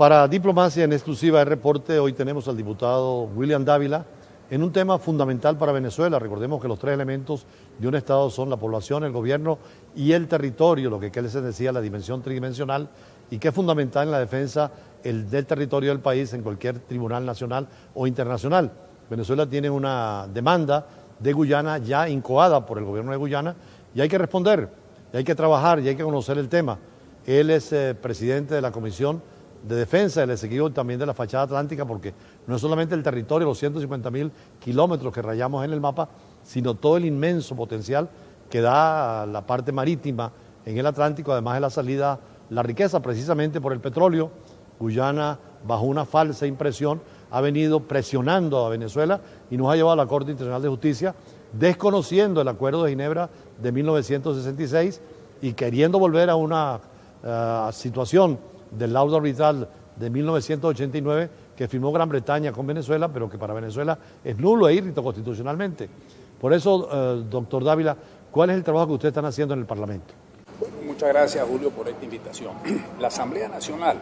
Para Diplomacia en Exclusiva de Reporte, hoy tenemos al diputado William Dávila en un tema fundamental para Venezuela. Recordemos que los tres elementos de un Estado son la población, el gobierno y el territorio, lo que él se decía, la dimensión tridimensional, y que es fundamental en la defensa del territorio del país en cualquier tribunal nacional o internacional. Venezuela tiene una demanda de Guyana ya incoada por el gobierno de Guyana y hay que responder, y hay que trabajar, y hay que conocer el tema. Él es presidente de la Comisión de Defensa del Esequibo y también de la Fachada Atlántica, porque no es solamente el territorio, los 150.000 kilómetros que rayamos en el mapa, sino todo el inmenso potencial que da la parte marítima en el Atlántico, además de la salida, la riqueza precisamente por el petróleo. Guyana, bajo una falsa impresión, ha venido presionando a Venezuela y nos ha llevado a la Corte Internacional de Justicia, desconociendo el Acuerdo de Ginebra de 1966 y queriendo volver a una situación del laudo arbitral de 1989 que firmó Gran Bretaña con Venezuela, pero que para Venezuela es nulo e írrito constitucionalmente. Por eso, doctor Dávila, ¿cuál es el trabajo que ustedes están haciendo en el Parlamento? Bueno, muchas gracias, Julio, por esta invitación. La Asamblea Nacional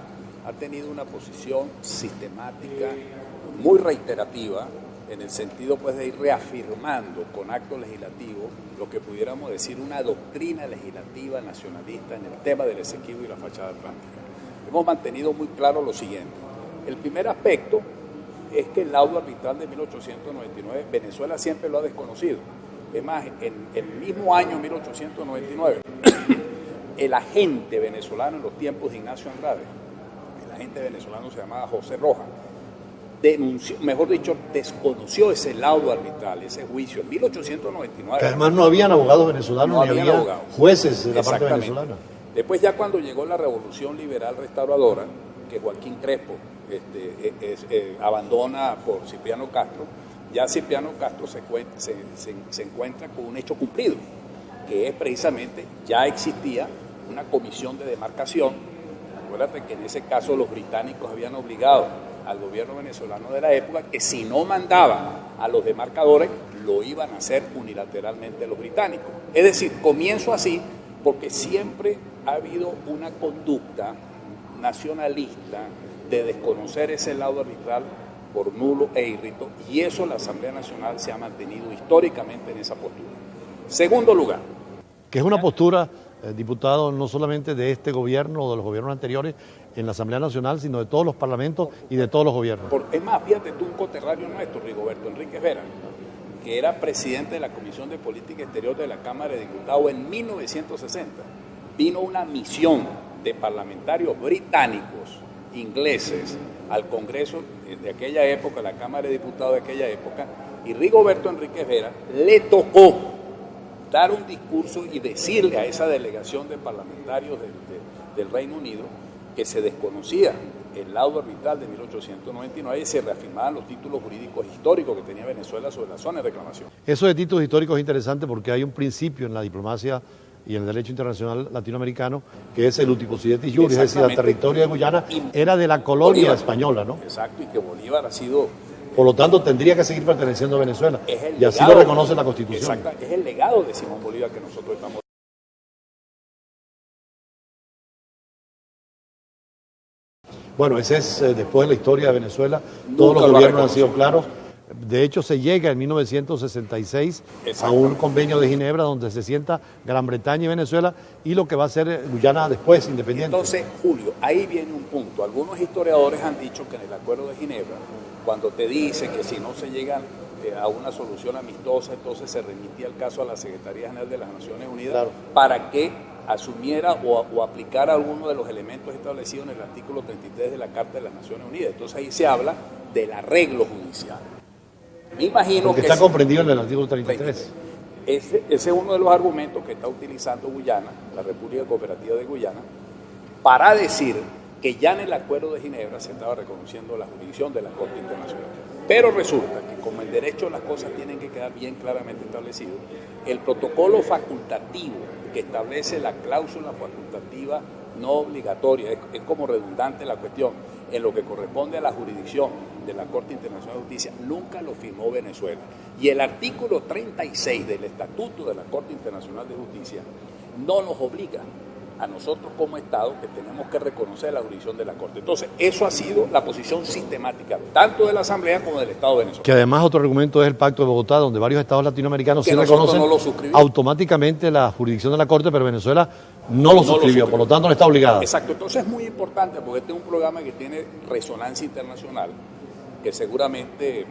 ha tenido una posición sistemática, muy reiterativa, en el sentido pues, de ir reafirmando con actos legislativos lo que pudiéramos decir una doctrina legislativa nacionalista en el tema del Esequibo y la Fachada Atlántica. Hemos mantenido muy claro lo siguiente. El primer aspecto es que el laudo arbitral de 1899 Venezuela siempre lo ha desconocido. Es más, en el mismo año 1899, el agente venezolano en los tiempos de Ignacio Andrade, el agente venezolano se llamaba José Rojas, denunció, mejor dicho, desconoció ese laudo arbitral, ese juicio en 1899. Que además no habían abogados venezolanos, ni había jueces de la parte venezolana. Después ya cuando llegó la Revolución Liberal Restauradora, que Joaquín Crespo abandona por Cipriano Castro, ya Cipriano Castro se encuentra con un hecho cumplido, que es precisamente, ya existía una comisión de demarcación. Acuérdate que en ese caso los británicos habían obligado al gobierno venezolano de la época que si no mandaba a los demarcadores, lo iban a hacer unilateralmente los británicos. Es decir, comienzo así porque siempre ha habido una conducta nacionalista de desconocer ese laudo arbitral por nulo e írrito, y eso la Asamblea Nacional se ha mantenido históricamente en esa postura. Segundo lugar. Que es una postura, diputado, no solamente de este gobierno o de los gobiernos anteriores en la Asamblea Nacional, sino de todos los parlamentos y de todos los gobiernos. Es más, fíjate tú, un coterráneo nuestro, Rigoberto Enríquez Vera, que era presidente de la Comisión de Política Exterior de la Cámara de Diputados en 1960, vino una misión de parlamentarios británicos, ingleses, al Congreso de aquella época, la Cámara de Diputados de aquella época, y Rigoberto Enríquez Vera le tocó dar un discurso y decirle a esa delegación de parlamentarios del Reino Unido que se desconocía el laudo arbitral de 1899 y se reafirmaban los títulos jurídicos históricos que tenía Venezuela sobre la zona de reclamación. Eso de títulos históricos es interesante porque hay un principio en la diplomacia y en el derecho internacional latinoamericano que es el utiposidetis juris, es decir, el territorio de Guyana era de la colonia Bolívar, española, ¿no? Exacto, y que Bolívar ha sido... Por lo tanto, tendría que seguir perteneciendo a Venezuela, y así lo reconoce la Constitución. Exacto, es el legado de Simón Bolívar que nosotros estamos... Bueno, ese es después de la historia de Venezuela, todos los gobiernos han sido claros. De hecho, se llega en 1966 a un convenio de Ginebra donde se sienta Gran Bretaña y Venezuela y lo que va a ser Guyana después, independiente. Entonces, Julio, ahí viene un punto. Algunos historiadores han dicho que en el Acuerdo de Ginebra, cuando te dice que si no se llega a una solución amistosa, entonces se remitía el caso a la Secretaría General de las Naciones Unidas, claro, para que asumiera o aplicara alguno de los elementos establecidos en el artículo 33 de la Carta de las Naciones Unidas. Entonces ahí se habla del arreglo judicial. Me imagino porque que está comprendido en el artículo 33. Ese es uno de los argumentos que está utilizando Guyana, la República Cooperativa de Guyana, para decir que ya en el Acuerdo de Ginebra se estaba reconociendo la jurisdicción de la Corte Internacional. Pero resulta que como en derecho las cosas tienen que quedar bien claramente establecidas, el protocolo facultativo que establece la cláusula facultativa no obligatoria, es como redundante la cuestión, en lo que corresponde a la jurisdicción de la Corte Internacional de Justicia, nunca lo firmó Venezuela. Y el artículo 36 del Estatuto de la Corte Internacional de Justicia no nos obliga a nosotros como Estado que tenemos que reconocer la jurisdicción de la Corte. Entonces, eso ha sido la posición sistemática, tanto de la Asamblea como del Estado de Venezuela. Que además otro argumento es el Pacto de Bogotá, donde varios estados latinoamericanos sí nosotros reconocen automáticamente la jurisdicción de la Corte, pero Venezuela no lo suscribió, por lo tanto no está obligada. Exacto, entonces es muy importante porque este es un programa que tiene resonancia internacional, que seguramente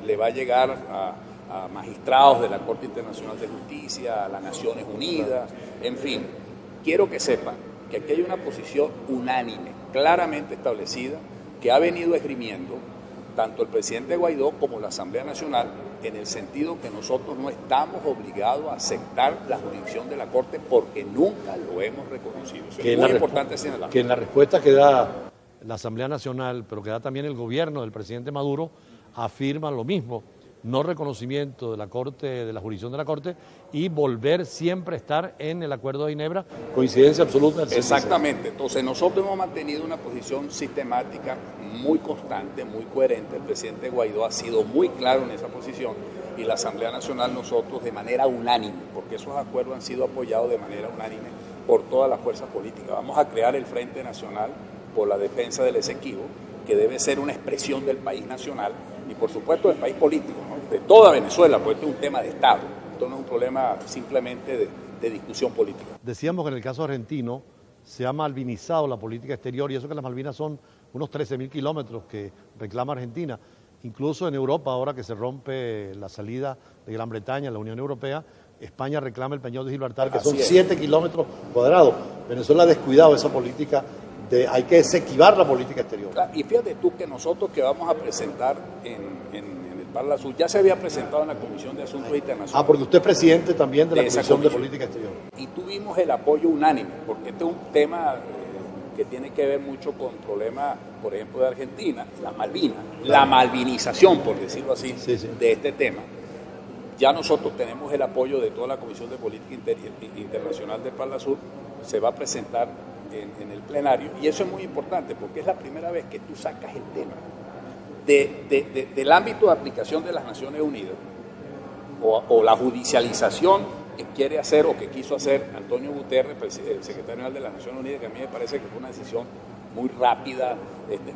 le va a llegar a magistrados de la Corte Internacional de Justicia, a las Naciones Unidas, en fin. Quiero que sepan que aquí hay una posición unánime, claramente establecida, que ha venido esgrimiendo tanto el presidente Guaidó como la Asamblea Nacional, en el sentido que nosotros no estamos obligados a aceptar la jurisdicción de la Corte porque nunca lo hemos reconocido. Eso es muy importante señalar. Que en la respuesta que da la Asamblea Nacional, pero que da también el gobierno del presidente Maduro, afirma lo mismo: no reconocimiento de la Corte, de la jurisdicción de la Corte, y volver siempre a estar en el Acuerdo de Ginebra. Coincidencia absoluta. Exactamente. Entonces nosotros hemos mantenido una posición sistemática, muy constante, muy coherente. El presidente Guaidó ha sido muy claro en esa posición y la Asamblea Nacional nosotros de manera unánime, porque esos acuerdos han sido apoyados de manera unánime por todas las fuerzas políticas. Vamos a crear el Frente Nacional por la Defensa del Esequibo, que debe ser una expresión del país nacional y por supuesto del país político, ¿no? De toda Venezuela, porque este es un tema de Estado, esto no es un problema simplemente de discusión política. Decíamos que en el caso argentino se ha malvinizado la política exterior, y eso que las Malvinas son unos 13.000 kilómetros que reclama Argentina. Incluso en Europa, ahora que se rompe la salida de Gran Bretaña a la Unión Europea, España reclama el Peñón de Gibraltar, que son 7 kilómetros cuadrados. Venezuela ha descuidado esa política. Hay que desequivar la política exterior. Y fíjate tú que nosotros que vamos a presentar en el Parla Sur, ya se había presentado en la Comisión de Asuntos Internacionales. Porque usted es presidente también de la Comisión de Política Exterior. Y tuvimos el apoyo unánime, porque este es un tema que tiene que ver mucho con problemas, por ejemplo, de Argentina, las Malvinas, la malvinización, por decirlo así, de este tema. Ya nosotros tenemos el apoyo de toda la Comisión de Política Internacional del Parla Sur, se va a presentar en el plenario, y eso es muy importante porque es la primera vez que tú sacas el tema del ámbito de aplicación de las Naciones Unidas o la judicialización que quiere hacer o que quiso hacer Antonio Guterres, el secretario general de las Naciones Unidas, que a mí me parece que fue una decisión muy rápida,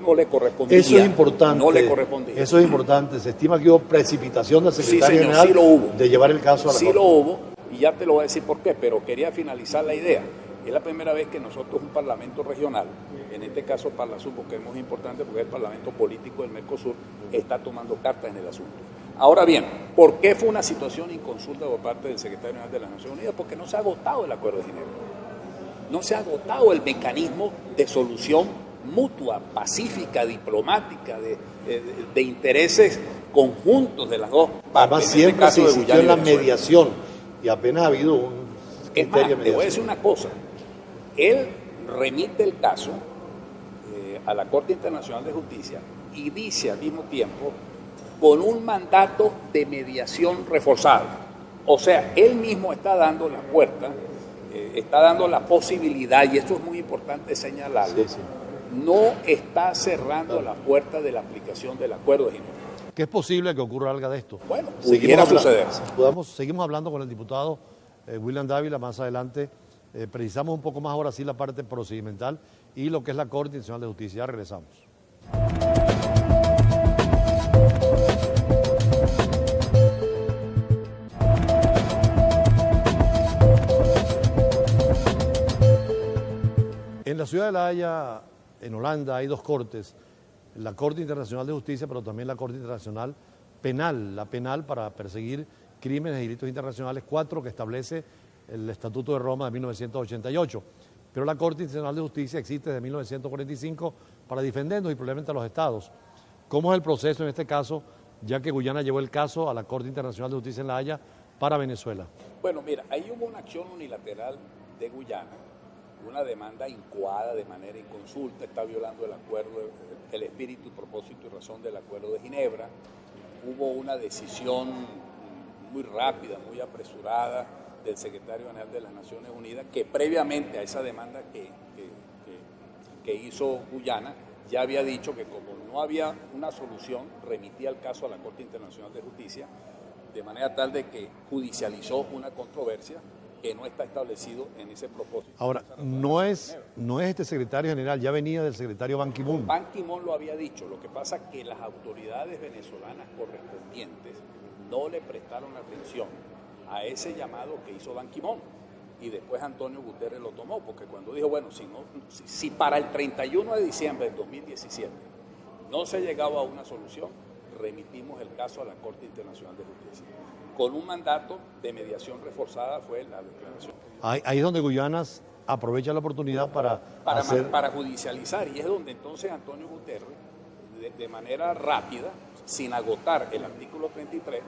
no le correspondía. Eso es importante. No le correspondía. Eso es importante. Se estima que hubo precipitación del secretario general sí lo hubo. De llevar el caso a la Corte. Sí lo hubo, y ya te lo voy a decir por qué, pero quería finalizar la idea. Es la primera vez que nosotros, un parlamento regional, en este caso Parla Sur, porque es muy importante, porque es el parlamento político del Mercosur, está tomando cartas en el asunto. Ahora bien, ¿por qué fue una situación inconsulta por parte del secretario general de las Naciones Unidas? Porque no se ha agotado el Acuerdo de Ginebra. No se ha agotado el mecanismo de solución mutua, pacífica, diplomática, de intereses conjuntos de las dos partes. Además, siempre se insistió en la mediación, y apenas ha habido un criterio de mediación. Te voy a decir una cosa. Él remite el caso a la Corte Internacional de Justicia y dice al mismo tiempo con un mandato de mediación reforzado. O sea, él mismo está dando la puerta, está dando la posibilidad, y esto es muy importante señalarlo, no está cerrando la puerta de la aplicación del Acuerdo de Ginebra. ¿Qué es posible que ocurra algo de esto? Bueno, pudiera suceder. Seguimos hablando con el diputado William Dávila más adelante. Precisamos un poco más ahora sí la parte procedimental y lo que es la Corte Internacional de Justicia. Ya regresamos. En la ciudad de La Haya, en Holanda, hay dos cortes, la Corte Internacional de Justicia, pero también la Corte Internacional Penal, la penal para perseguir crímenes y delitos internacionales, 4 que establece el Estatuto de Roma de 1988. Pero la Corte Internacional de Justicia existe desde 1945 para defendernos y probablemente a los estados. ¿Cómo es el proceso en este caso, ya que Guyana llevó el caso a la Corte Internacional de Justicia en La Haya para Venezuela? Bueno, mira, ahí hubo una acción unilateral de Guyana, una demanda incoada de manera inconsulta, está violando el acuerdo, el espíritu, propósito y razón del Acuerdo de Ginebra. Hubo una decisión muy rápida, muy apresurada del secretario general de las Naciones Unidas, que previamente a esa demanda que hizo Guyana, ya había dicho que como no había una solución, remitía el caso a la Corte Internacional de Justicia, de manera tal de que judicializó una controversia que no está establecido en ese propósito. Ahora, no es este secretario general, ya venía del secretario Ban Ki-moon. Ban Ki-moon lo había dicho, lo que pasa es que las autoridades venezolanas correspondientes no le prestaron atención a ese llamado que hizo Ban Ki-moon. Y después Antonio Guterres lo tomó, porque cuando dijo, bueno, si para el 31 de diciembre del 2017 no se llegaba a una solución, remitimos el caso a la Corte Internacional de Justicia. Con un mandato de mediación reforzada fue la declaración. Ahí es donde Guyanas aprovecha la oportunidad para judicializar, y es donde entonces Antonio Guterres, de manera rápida, sin agotar el artículo 33,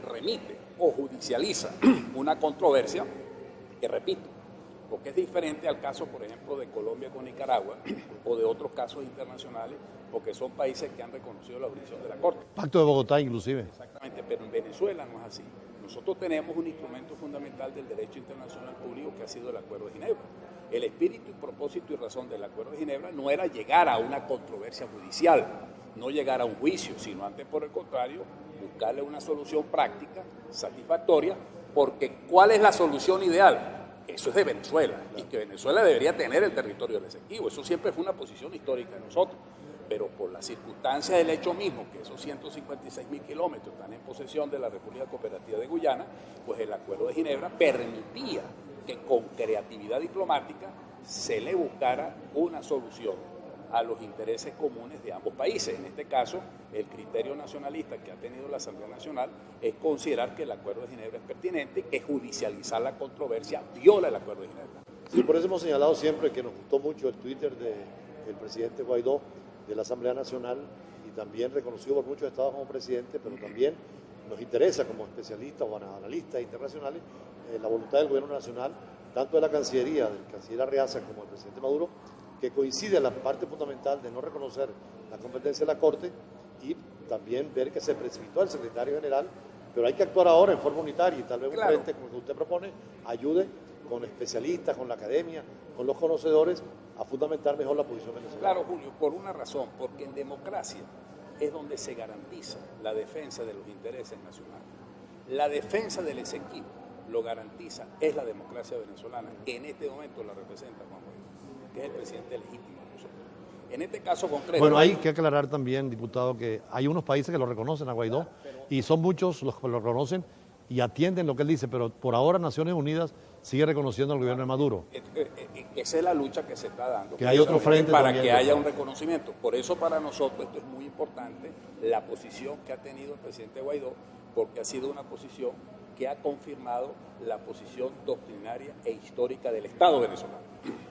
remite o judicializa una controversia que, repito, porque es diferente al caso, por ejemplo, de Colombia con Nicaragua o de otros casos internacionales, porque son países que han reconocido la jurisdicción de la Corte. Pacto de Bogotá, inclusive. Exactamente, pero en Venezuela no es así. Nosotros tenemos un instrumento fundamental del derecho internacional público que ha sido el Acuerdo de Ginebra. El espíritu y propósito y razón del Acuerdo de Ginebra no era llegar a una controversia judicial, no llegar a un juicio, sino antes, por el contrario, buscarle una solución práctica, satisfactoria, porque ¿cuál es la solución ideal? Eso es de Venezuela, y que Venezuela debería tener el territorio del Esequibo. Eso siempre fue una posición histórica de nosotros, pero por las circunstancias del hecho mismo, que esos 156.000 kilómetros están en posesión de la República Cooperativa de Guyana, pues el Acuerdo de Ginebra permitía que con creatividad diplomática se le buscara una solución a los intereses comunes de ambos países. En este caso, el criterio nacionalista que ha tenido la Asamblea Nacional es considerar que el Acuerdo de Ginebra es pertinente y que judicializar la controversia viola el Acuerdo de Ginebra. Sí, por eso hemos señalado siempre que nos gustó mucho el Twitter del presidente Guaidó de la Asamblea Nacional, y también reconocido por muchos estados como presidente, pero también nos interesa como especialistas o analistas internacionales la voluntad del gobierno nacional, tanto de la Cancillería, del canciller Arreaza, como del presidente Maduro, que coincide en la parte fundamental de no reconocer la competencia de la Corte, y también ver que se precipitó el secretario general, pero hay que actuar ahora en forma unitaria, y tal vez un frente como el que usted propone ayude con especialistas, con la academia, con los conocedores, a fundamentar mejor la posición venezolana. Claro, Julio, por una razón, porque en democracia es donde se garantiza la defensa de los intereses nacionales. La defensa del Esequibo lo garantiza, es la democracia venezolana, que en este momento la representa Juan Guaidó, que es el presidente legítimo de nosotros. En este caso concreto... Bueno, hay que aclarar también, diputado, que hay unos países que lo reconocen a Guaidó, y son muchos los que lo reconocen y atienden lo que él dice, pero por ahora Naciones Unidas sigue reconociendo al gobierno de Maduro. Esa es la lucha que se está dando. Que hay otro frente para también, que haya un reconocimiento. Por eso para nosotros esto es muy importante, la posición que ha tenido el presidente Guaidó, porque ha sido una posición que ha confirmado la posición doctrinaria e histórica del Estado venezolano.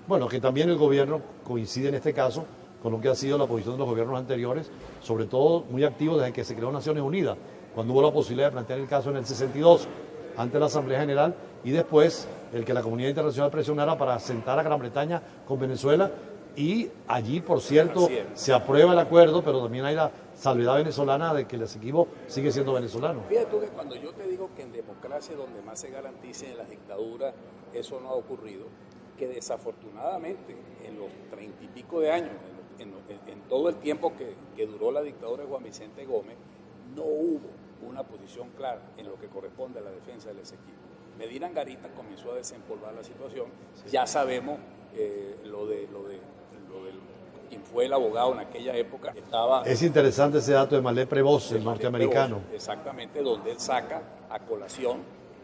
Bueno, que también el gobierno coincide en este caso con lo que ha sido la posición de los gobiernos anteriores, sobre todo muy activo desde que se creó Naciones Unidas, cuando hubo la posibilidad de plantear el caso en el 62 ante la Asamblea General, y después el que la comunidad internacional presionara para sentar a Gran Bretaña con Venezuela, y allí, por cierto, se aprueba el acuerdo, pero también hay la salvedad venezolana de que el Esequibo sigue siendo venezolano. Fíjate tú que cuando yo te digo que en democracia donde más se garantice, en las dictaduras, eso no ha ocurrido, que desafortunadamente en los 30 y pico de años, en todo el tiempo que duró la dictadura de Juan Vicente Gómez, no hubo una posición clara en lo que corresponde a la defensa del Esequibo. Medina Angarita comenzó a desempolvar la situación. Ya sabemos lo de quien fue el abogado en aquella época. Es interesante ese dato de Malé Prevost, el norteamericano. Exactamente, donde él saca a colación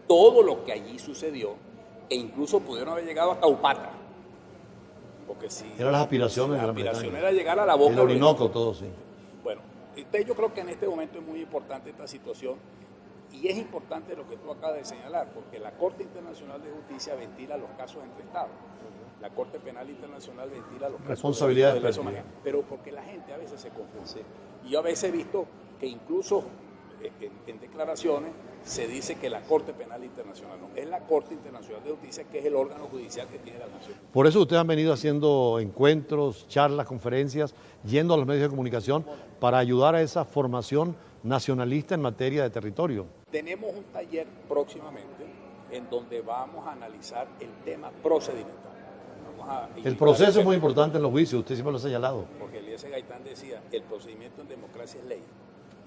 todo lo que allí sucedió, e incluso pudieron haber llegado hasta Upata. Porque si eran las aspiraciones de la Gran aspiración Bretaña. Era llegar a la boca el Orinoco, todo, sí. Bueno, yo creo que en este momento es muy importante esta situación, y es importante lo que tú acabas de señalar, porque la Corte Internacional de Justicia ventila los casos entre Estados. La Corte Penal Internacional ventila los responsabilidades casos de pero porque la gente a veces se confunde. Y yo a veces he visto que incluso en declaraciones se dice que la Corte Penal Internacional no, es la Corte Internacional de Justicia, que es el órgano judicial que tiene la nación. Por eso ustedes han venido haciendo encuentros, charlas, conferencias, yendo a los medios de comunicación para ayudar a esa formación nacionalista en materia de territorio. Tenemos un taller próximamente en donde vamos a analizar el tema procedimental. El proceso es muy importante en los juicios, usted siempre lo ha señalado. Porque Eliezer Gaitán decía, el procedimiento en democracia es ley.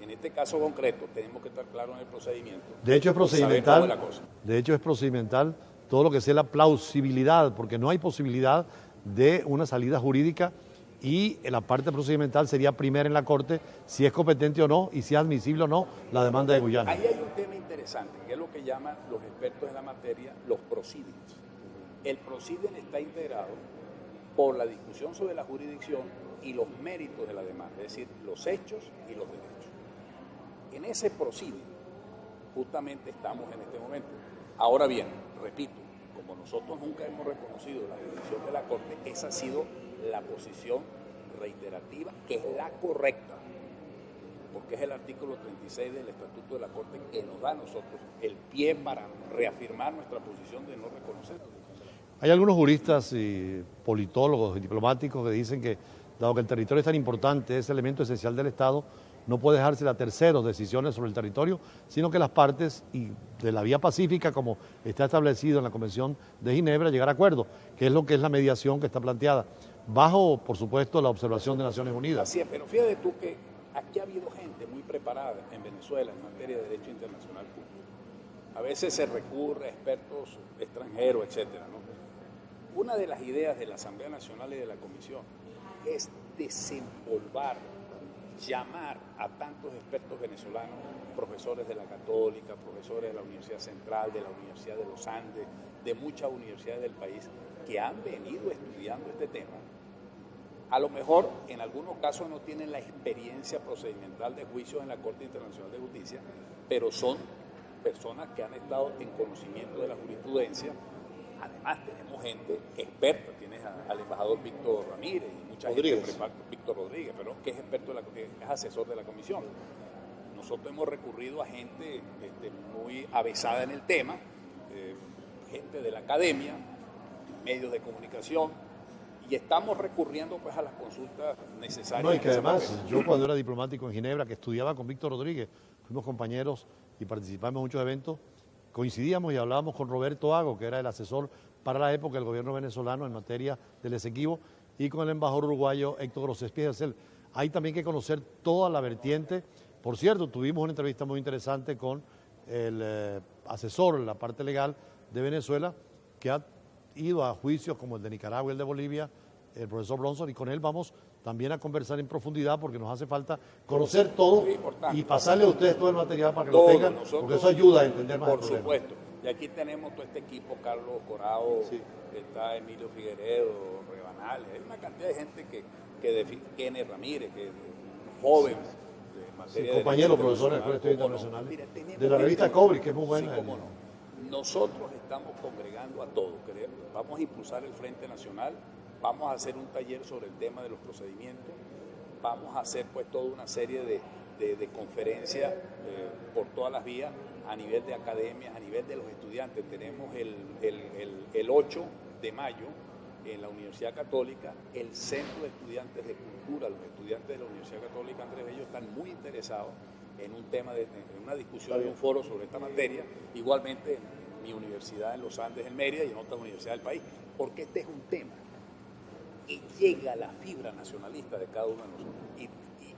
En este caso concreto tenemos que estar claros en el procedimiento. De hecho es procedimental. De hecho es procedimental todo lo que sea la plausibilidad, porque no hay posibilidad de una salida jurídica y la parte procedimental sería primera en la Corte si es competente o no y si es admisible o no la demanda de Guyana. Ahí hay un tema interesante, que es lo que llaman los expertos en la materia los proceedings. El proceeding está integrado por la discusión sobre la jurisdicción y los méritos de la demanda, es decir, los hechos y los derechos. En ese proceeding justamente estamos en este momento. Ahora bien, repito, como nosotros nunca hemos reconocido la jurisdicción de la Corte, esa ha sido la posición reiterativa, que es la correcta, porque es el artículo 36 del Estatuto de la Corte que nos da a nosotros el pie para reafirmar nuestra posición de no reconocerlo. Hay algunos juristas y politólogos y diplomáticos que dicen que, dado que el territorio es tan importante, es elemento esencial del Estado, no puede dejarse a terceros decisiones sobre el territorio, sino que las partes, y de la vía pacífica, como está establecido en la Convención de Ginebra, llegar a acuerdo, que es lo que es la mediación que está planteada, bajo, por supuesto, la observación de Naciones Unidas. Así es, pero fíjate tú que aquí ha habido gente muy preparada en Venezuela en materia de derecho internacional público. A veces se recurre a expertos extranjeros, etcétera, ¿no? Una de las ideas de la Asamblea Nacional y de la Comisión es desempolvar, llamar a tantos expertos venezolanos, profesores de la Católica, profesores de la Universidad Central, de la Universidad de los Andes, de muchas universidades del país, que han venido estudiando este tema. A lo mejor en algunos casos no tienen la experiencia procedimental de juicios en la Corte Internacional de Justicia, pero son personas que han estado en conocimiento de la jurisprudencia. Además tenemos gente experta, tienes al embajador Víctor Ramírez y mucha gente, Víctor Rodríguez, pero que es experto, es asesor de la comisión. Nosotros hemos recurrido a gente muy avesada en el tema, gente de la academia, medios de comunicación, y estamos recurriendo pues a las consultas necesarias. No, y que además, yo cuando era diplomático en Ginebra, que estudiaba con Víctor Rodríguez, fuimos compañeros y participamos en muchos eventos, coincidíamos y hablábamos con Roberto Hago, que era el asesor para la época del gobierno venezolano en materia del Esequibo, y con el embajador uruguayo Héctor Grosespies. Hay también que conocer toda la vertiente. Por cierto, tuvimos una entrevista muy interesante con el asesor en la parte legal de Venezuela, que ha ido a juicios como el de Nicaragua y el de Bolivia, el profesor Bronson, y con él vamos también a conversar en profundidad porque nos hace falta conocer todo y pasarle a ustedes todo el material para que lo tengan, porque eso ayuda a entender más el problema. Por supuesto. Y aquí tenemos todo este equipo, Carlos Corao, está Emilio Figueredo, Rebanales, hay una cantidad de gente Kenneth Ramírez, que es joven, de materia compañero profesor en el Estudio Internacional, de la revista Cobre, que es muy buena. Sí, nosotros estamos congregando a todos, vamos a impulsar el Frente Nacional, vamos a hacer un taller sobre el tema de los procedimientos, vamos a hacer pues toda una serie de conferencias por todas las vías, a nivel de academias, a nivel de los estudiantes. Tenemos el 8 de mayo en la Universidad Católica, el Centro de Estudiantes de Cultura, los estudiantes de la Universidad Católica Andrés Bello están muy interesados en un tema, en una discusión, en un foro sobre esta materia, igualmente en mi universidad en los Andes, en Mérida, y en otras universidades del país, porque este es un tema y llega a la fibra nacionalista de cada uno de nosotros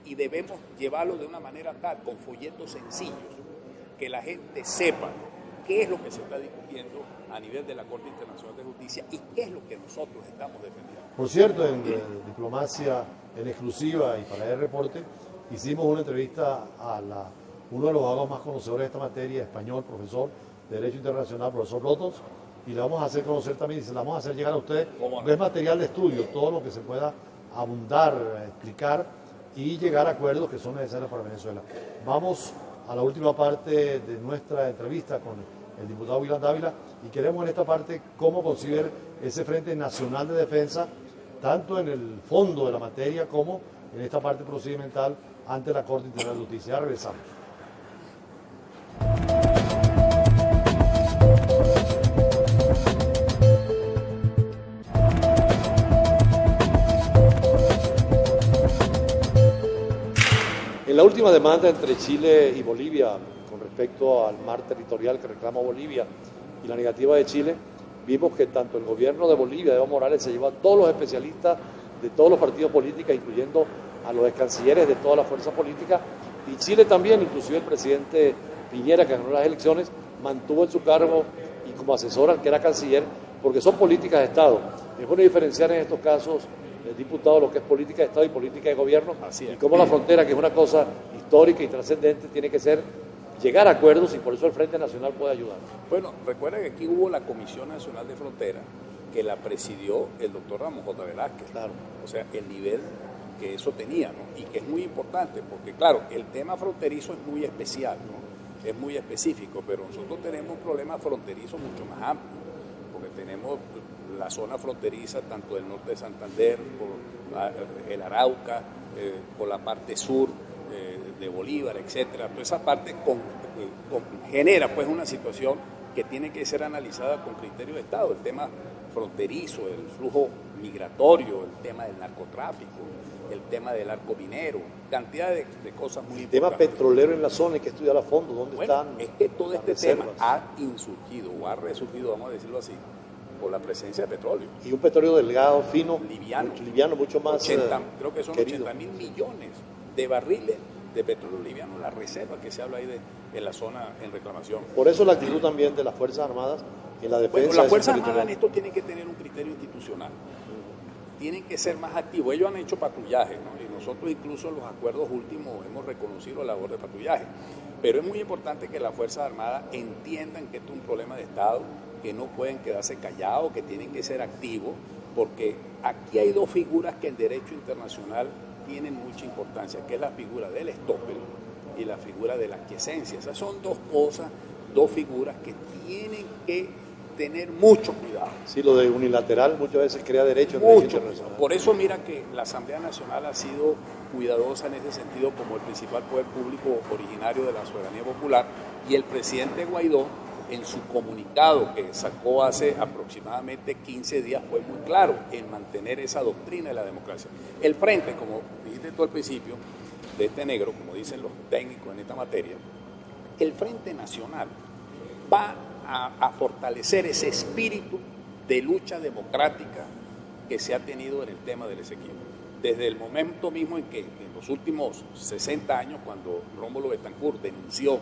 y debemos llevarlo de una manera tal, con folletos sencillos, que la gente sepa qué es lo que se está discutiendo a nivel de la Corte Internacional de Justicia y qué es lo que nosotros estamos defendiendo. Por cierto, en Diplomacia en exclusiva y para el reporte, hicimos una entrevista a uno de los abogados más conocedores de esta materia, español, profesor de Derecho Internacional, profesor Rotos, y le vamos a hacer conocer también, y se la vamos a hacer llegar a ustedes, es material de estudio, todo lo que se pueda abundar, explicar y llegar a acuerdos que son necesarios para Venezuela. Vamos a la última parte de nuestra entrevista con el diputado William Dávila y queremos en esta parte cómo conciber ese Frente Nacional de Defensa, tanto en el fondo de la materia como en esta parte procedimental ante la Corte Internacional de Justicia. Ya regresamos. En la última demanda entre Chile y Bolivia con respecto al mar territorial que reclama Bolivia y la negativa de Chile, vimos que tanto el gobierno de Bolivia, de Evo Morales, se llevó a todos los especialistas de todos los partidos políticos, incluyendo a los cancilleres de todas las fuerzas políticas, Y Chile también, inclusive el presidente Piñera, que ganó las elecciones, mantuvo en su cargo y como asesor al que era canciller, porque son políticas de Estado. Es bueno diferenciar en estos casos, diputado, lo que es política de Estado y política de gobierno, y cómo la frontera, que es una cosa histórica y trascendente, tiene que ser llegar a acuerdos, y por eso el Frente Nacional puede ayudar. Bueno, recuerda que aquí hubo la Comisión Nacional de Frontera, que la presidió el doctor Ramón J. Velázquez. Claro. O sea, el nivel que eso tenía, ¿no? Y que es muy importante, porque claro, el tema fronterizo es muy especial, ¿no? Es muy específico, pero nosotros tenemos un problema fronterizo mucho más amplio, porque tenemos la zona fronteriza tanto del norte de Santander, por el Arauca, por la parte sur de Bolívar, etcétera. Toda esa parte genera pues una situación que tiene que ser analizada con criterio de Estado, el tema fronterizo, el flujo migratorio, el tema del narcotráfico, el tema del arco minero, cantidad de cosas muy importantes. El tema petrolero en la zona hay que estudiar a fondo, ¿dónde están? Es que todo este reservas? tema ha insurgido o ha resurgido, vamos a decirlo así, por la presencia de petróleo. Y un petróleo delgado, fino, liviano, mucho más creo que son querido. 80.000 millones de barriles de petróleo liviano, la reserva que se habla ahí en la zona en reclamación. Por eso la actitud también de las Fuerzas Armadas en la defensa. Bueno, las Fuerzas Armadas en esto tienen que tener un criterio institucional. Tienen que ser más activos. Ellos han hecho patrullaje, ¿no? Y nosotros incluso en los acuerdos últimos hemos reconocido la labor de patrullaje. Pero es muy importante que las Fuerzas Armadas entiendan que esto es un problema de Estado, que no pueden quedarse callados, que tienen que ser activos, porque aquí hay dos figuras que en derecho internacional tienen mucha importancia, que es la figura del estoppel y la figura de la aquiescencia. Esas son dos cosas, dos figuras que tienen que tener mucho cuidado. Sí, lo de unilateral muchas veces crea derecho en derecho internacional. Por eso mira que la Asamblea Nacional ha sido cuidadosa en ese sentido como el principal poder público originario de la soberanía popular, y el presidente Guaidó en su comunicado que sacó hace aproximadamente 15 días fue muy claro en mantener esa doctrina de la democracia. El frente, como dijiste tú al principio, de este negro, como dicen los técnicos en esta materia, el Frente Nacional va a fortalecer ese espíritu de lucha democrática que se ha tenido en el tema del Esequibo. Desde el momento mismo en que en los últimos 60 años, cuando Rómulo Betancourt denunció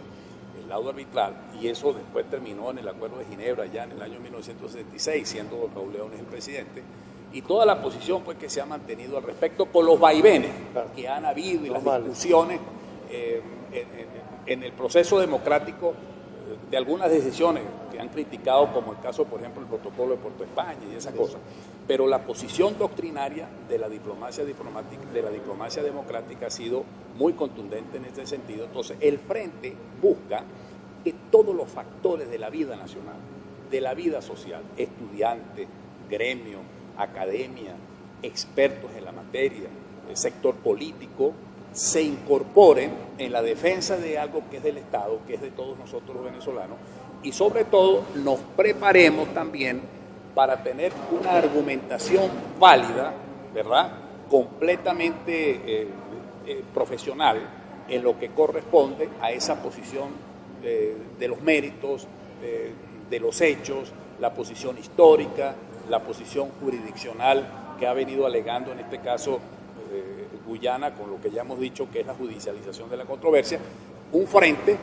el laudo arbitral, y eso después terminó en el Acuerdo de Ginebra ya en el año 1966, siendo Raúl Leónez el presidente, y toda la posición pues que se ha mantenido al respecto por los vaivenes que han habido y las discusiones en el proceso democrático de algunas decisiones que han criticado, como el caso, por ejemplo, el protocolo de Puerto España y esas cosas. Pero la posición doctrinaria de la diplomacia diplomática, de la diplomacia democrática, ha sido muy contundente en este sentido. Entonces, el Frente busca que todos los factores de la vida nacional, de la vida social, estudiantes, gremio, academia, expertos en la materia, el sector político, se incorporen en la defensa de algo que es del Estado, que es de todos nosotros los venezolanos, y sobre todo nos preparemos también para tener una argumentación válida, ¿verdad?, completamente profesional en lo que corresponde a esa posición de los méritos, de los hechos, la posición histórica, la posición jurisdiccional que ha venido alegando en este caso Guyana, con lo que ya hemos dicho que es la judicialización de la controversia, un frente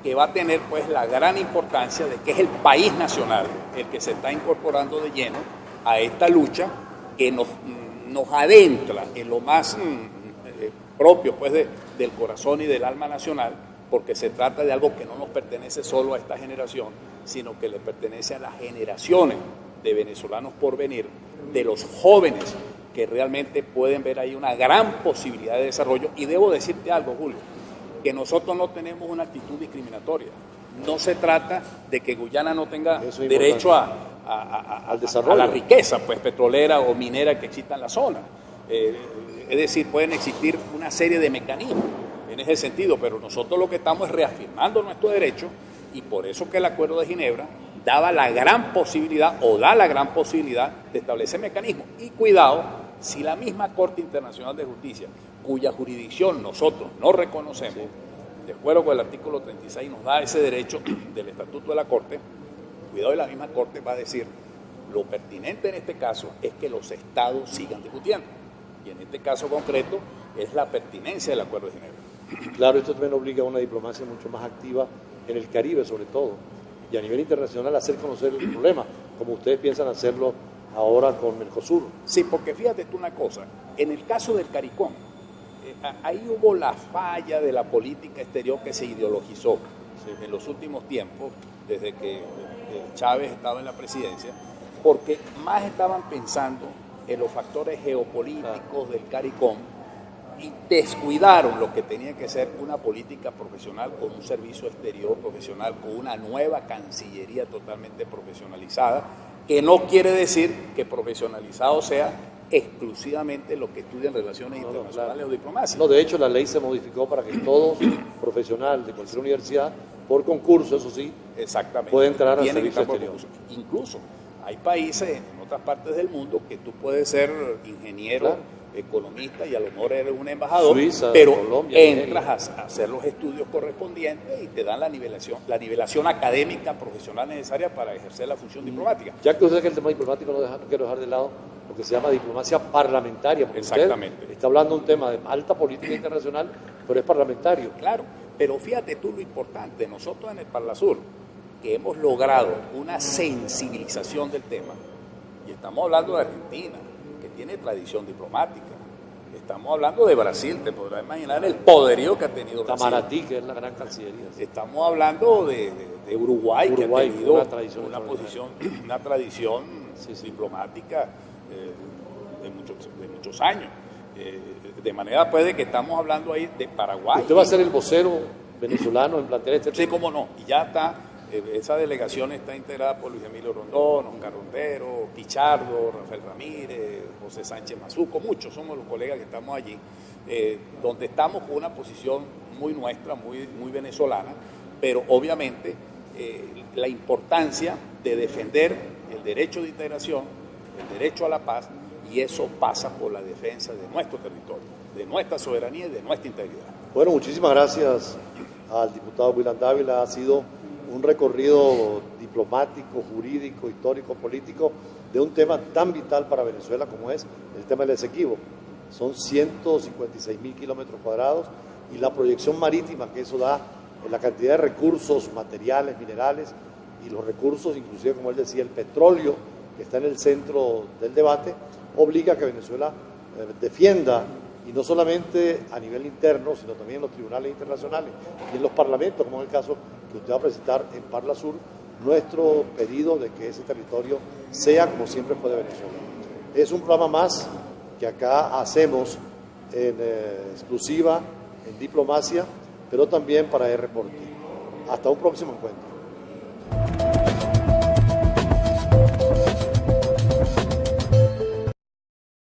que va a tener pues la gran importancia de que es el país nacional el que se está incorporando de lleno a esta lucha que nos adentra en lo más propio pues del corazón y del alma nacional, porque se trata de algo que no nos pertenece solo a esta generación, sino que le pertenece a las generaciones de venezolanos por venir, de los jóvenes que realmente pueden ver ahí una gran posibilidad de desarrollo. Y debo decirte algo, Julio, que nosotros no tenemos una actitud discriminatoria. No se trata de que Guyana no tenga derecho al desarrollo, a la riqueza pues petrolera o minera que exista en la zona. Es decir, pueden existir una serie de mecanismos en ese sentido, pero nosotros lo que estamos es reafirmando nuestro derecho, y por eso que el Acuerdo de Ginebra daba la gran posibilidad, o da la gran posibilidad, de establecer mecanismos. Y cuidado, si la misma Corte Internacional de Justicia, cuya jurisdicción nosotros no reconocemos, de acuerdo con el artículo 36, nos da ese derecho del Estatuto de la Corte, cuidado, y la misma Corte va a decir, lo pertinente en este caso es que los estados sigan discutiendo. Y en este caso concreto es la pertinencia del Acuerdo de Ginebra. Claro, esto también obliga a una diplomacia mucho más activa en el Caribe sobre todo, y a nivel internacional hacer conocer el problema, como ustedes piensan hacerlo ahora con Mercosur. Sí, porque fíjate tú una cosa, en el caso del CARICOM, ahí hubo la falla de la política exterior que se ideologizó en los últimos tiempos, desde que Chávez estaba en la presidencia, porque más estaban pensando en los factores geopolíticos del CARICOM y descuidaron lo que tenía que ser una política profesional con un servicio exterior profesional, con una nueva Cancillería totalmente profesionalizada, que no quiere decir que profesionalizado sea exclusivamente lo que estudian relaciones internacionales o diplomacia. No, de hecho la ley se modificó para que todo profesional de cualquier universidad, por concurso, eso sí, exactamente, puede entrar al servicio exterior. Incluso hay países en otras partes del mundo que tú puedes ser ingeniero, claro, economista y a lo mejor eres un embajador, Suiza, pero Colombia, entras a hacer los estudios correspondientes y te dan la nivelación académica profesional necesaria para ejercer la función diplomática. Ya que usted que el tema diplomático no quiero dejar de lado lo que se llama diplomacia parlamentaria, porque exactamente, usted está hablando de un tema de alta política internacional, pero es parlamentario. Claro, pero fíjate tú lo importante, nosotros en el Parlasur, que hemos logrado una sensibilización del tema, y estamos hablando de Argentina, que tiene tradición diplomática, estamos hablando de Brasil, te podrás imaginar el poderío que ha tenido Brasil. Tamaratí, que es la gran cancillería. Estamos hablando de Uruguay, que ha tenido una tradición diplomática de muchos años. De manera puede que estamos hablando ahí de Paraguay. ¿Usted va a ser el vocero venezolano en plantear este tema? Sí, cómo no, y ya está. Esa delegación está integrada por Luis Emilio Rondón, Oscar Rondero, Pichardo, Rafael Ramírez, José Sánchez Mazuco, muchos somos los colegas que estamos allí, donde estamos con una posición muy nuestra, muy venezolana, pero obviamente la importancia de defender el derecho de integración, el derecho a la paz, y eso pasa por la defensa de nuestro territorio, de nuestra soberanía y de nuestra integridad. Bueno, muchísimas gracias al diputado William Dávila. Ha sido un recorrido diplomático, jurídico, histórico, político de un tema tan vital para Venezuela como es el tema del Esequibo. Son 156.000 kilómetros cuadrados y la proyección marítima que eso da, la cantidad de recursos materiales, minerales y los recursos, inclusive como él decía, el petróleo que está en el centro del debate, obliga a que Venezuela defienda, y no solamente a nivel interno, sino también en los tribunales internacionales y en los parlamentos, como en el caso que usted va a presentar en Parlasur, nuestro pedido de que ese territorio sea como siempre fue de Venezuela. Es un programa más que acá hacemos en exclusiva, en diplomacia, pero también para R-Reporte. Hasta un próximo encuentro.